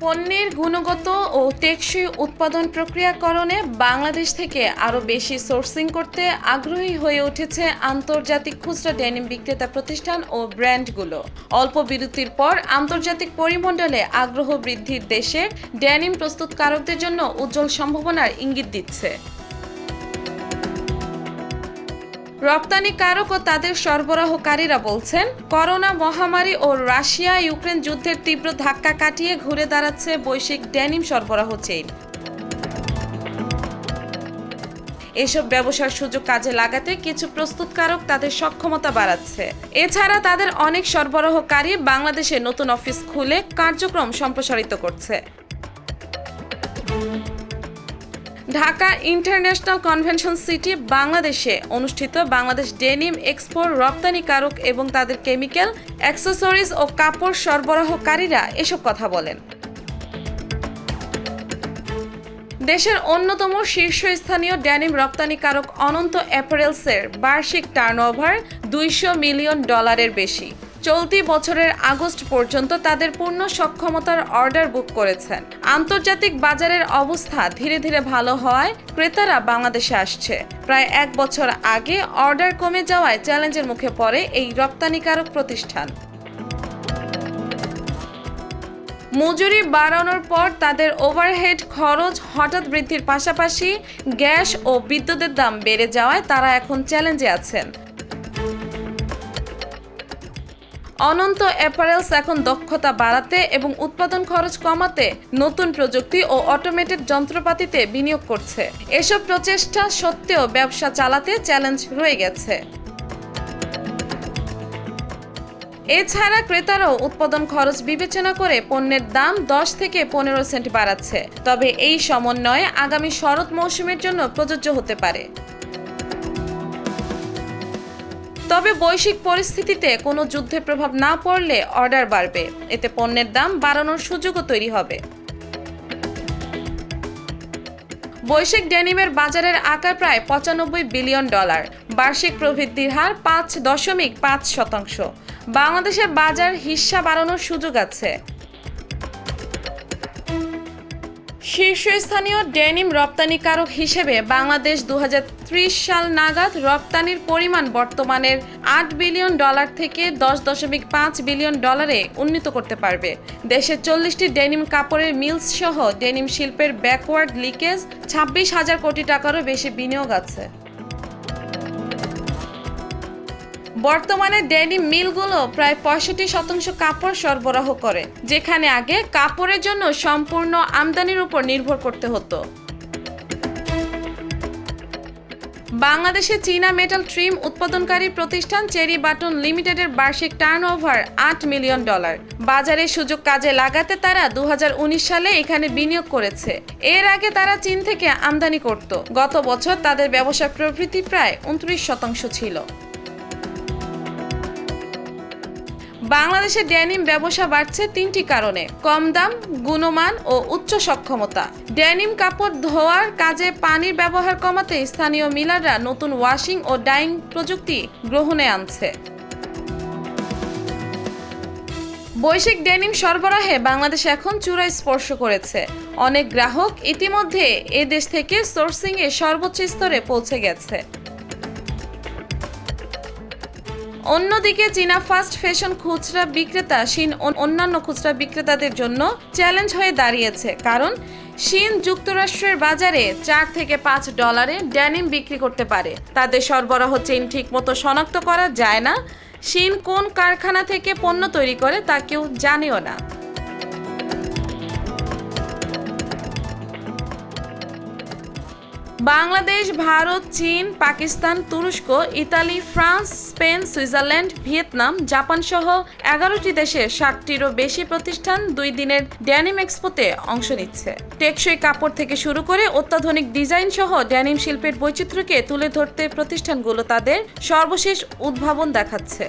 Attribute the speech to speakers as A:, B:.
A: পণ্যের গুণগত ও টেকসই উৎপাদন প্রক্রিয়াকরণে বাংলাদেশ থেকে আরও বেশি সোর্সিং করতে আগ্রহী হয়ে উঠেছে আন্তর্জাতিক খুচরা ডেনিম বিক্রেতা প্রতিষ্ঠান ও ব্র্যান্ডগুলো। অল্প বিরতির পর আন্তর্জাতিক পরিমণ্ডলে আগ্রহ বৃদ্ধির দেশের ডেনিম প্রস্তুতকারকদের জন্য উজ্জ্বল সম্ভাবনার ইঙ্গিত দিচ্ছে। রপ্তানিকারক ও তাদের সরবরাহকারীরা বলছেন, করোনা মহামারী ও রাশিয়া ইউক্রেন যুদ্ধের তীব্র ধাক্কা কাটিয়ে ঘুরে দাঁড়াচ্ছে বৈশ্বিক ডেনিম সরবরাহ চেইন। এসব ব্যবসার সুযোগ কাজে লাগাতে কিছু প্রস্তুতকারক তাদের সক্ষমতা বাড়াচ্ছে। এছাড়া তাদের অনেক সরবরাহকারী বাংলাদেশে নতুন অফিস খুলে কার্যক্রম সম্প্রসারিত করছে। ঢাকা ইন্টারন্যাশনাল কনভেনশন সিটি বাংলাদেশে অনুষ্ঠিত বাংলাদেশ ডেনিম এক্সপোর রপ্তানিকারক এবং তাদের কেমিক্যাল, অ্যাক্সেসরিজ ও কাপড় সরবরাহকারীরা এসব কথা বলেন। দেশের অন্যতম শীর্ষস্থানীয় ডেনিম রপ্তানিকারক অনন্ত অ্যাপারেলসের বার্ষিক টার্নওভার $200 মিলিয়ন বেশি। চলতি বছরের আগস্ট পর্যন্ত তাদের পূর্ণ সক্ষমতার অর্ডার বুক করেছেন। আন্তর্জাতিক বাজারের অবস্থা ধীরে ধীরে ভালো হওয়ায় ক্রেতারা বাংলাদেশে আসছে। প্রায় 1 বছর আগে অর্ডার কমে যাওয়ায় চ্যালেঞ্জের মুখে পড়ে এই রপ্তানিকারক প্রতিষ্ঠান। মজুরি বাড়ানোর পর তাদের ওভারহেড খরচ হঠাৎ বৃদ্ধির পাশাপাশি গ্যাস ও বিদ্যুতের দাম বেড়ে যাওয়ায় তারা এখন চ্যালেঞ্জে আছেন। অনন্ত অ্যাপারেলস এখন দক্ষতা বাড়াতে এবং উৎপাদন খরচ কমাতে নতুন প্রযুক্তি ও অটোমেটেড যন্ত্রপাতিতে বিনিয়োগ করছে। এসব প্রচেষ্টা সত্ত্বেও ব্যবসা চালাতে চ্যালেঞ্জ রয়ে গেছে। এছাড়া ক্রেতারাও উৎপাদন খরচ বিবেচনা করে পণ্যের দাম 10 থেকে 15 সেন্ট বাড়াচ্ছে। তবে এই সমন্বয় আগামী শরৎ মৌসুমের জন্য প্রযোজ্য হতে পারে। তবে বৈশ্বিক পরিস্থিতিতে কোনো যুদ্ধের প্রভাব না পড়লে অর্ডার বাড়বে। এতে পণ্যের দাম বাড়ানোর সুযোগও তৈরি হবে। বৈশ্বিক ডেনিমের বাজারের আকার প্রায় $95 বিলিয়ন। বার্ষিক প্রবৃদ্ধির হার 5.5%। বাংলাদেশের বাজার হিস্সা বাড়ানোর সুযোগ আছে। শীর্ষস্থানীয় ডেনিম রপ্তানিকারক হিসেবে বাংলাদেশ 2030 সাল নাগাদ রপ্তানির পরিমাণ বর্তমানের $8 বিলিয়ন থেকে $10.5 বিলিয়ন উন্নীত করতে পারবে। দেশের 40টি ডেনিম কাপড়ের মিলস সহ ডেনিম শিল্পের ব্যাকওয়ার্ড লিকেজ 26,000 কোটি টাকারও বেশি বিনিয়োগ আছে। বর্তমানে ডেনিম মিলগুলো প্রায় 65% কাপড় সরবরাহ করে, যেখানে আগে কাপড়ের জন্য সম্পূর্ণ আমদানির উপর নির্ভর করতে হতো। বাংলাদেশে চীনা মেটাল ট্রিম উৎপাদনকারী প্রতিষ্ঠান চেরি বাটন লিমিটেডের বার্ষিক টার্নওভার $8 মিলিয়ন। বাজারে সুযোগ কাজে লাগাতে তারা 2019 সালে এখানে বিনিয়োগ করেছে। এর আগে তারা চীন থেকে আমদানি করত। গত বছর তাদের ব্যবসা প্রবৃদ্ধি প্রায় 29% ছিল। বাংলাদেশে ডেনিম ব্যবসা বাড়ছে 3টি কারণে: কম দাম, গুণমান ও উচ্চ সক্ষমতা। ডেনিম কাপড় ধোয়ার কাজে পানির ব্যবহার কমাতে স্থানীয় মিলাররা নতুন ওয়াশিং ও ডাইং প্রযুক্তি গ্রহণে আনছে। বৈশ্বিক ডেনিম সরবরাহে বাংলাদেশ এখন চূড়ায় স্পর্শ করেছে। অনেক গ্রাহক ইতিমধ্যে এ দেশ থেকে সোর্সিংয়ে সর্বোচ্চ স্তরে পৌঁছে গেছে। অন্যদিকে চীনা ফাস্ট ফ্যাশন খুচরা বিক্রেতা শিন অন্যান্য খুচরা বিক্রেতাদের জন্য চ্যালেঞ্জ হয়ে দাঁড়িয়েছে, কারণ শিন যুক্তরাষ্ট্রের বাজারে $4 থেকে $5 ডেনিম বিক্রি করতে পারে। তাদের সরবরাহ চেইন ঠিকমতো শনাক্ত করা যায় না। শিন কোন কারখানা থেকে পণ্য তৈরি করে তা কেউ জানেও না। বাংলাদেশ, ভারত, চীন, পাকিস্তান, তুরস্ক, Italy, France, Spain, Switzerland, Vietnam, Japan সহ 11টি দেশের 60টিরও বেশি প্রতিষ্ঠান 2 দিনের ডেনিম এক্সপোতে অংশ নিচ্ছে। টেকসই কাপড় থেকে শুরু করে অত্যাধুনিক ডিজাইন সহ ডেনিম শিল্পের বৈচিত্র্যকে তুলে ধরতে প্রতিষ্ঠানগুলো তাদের সর্বশেষ উদ্ভাবন দেখাচ্ছে।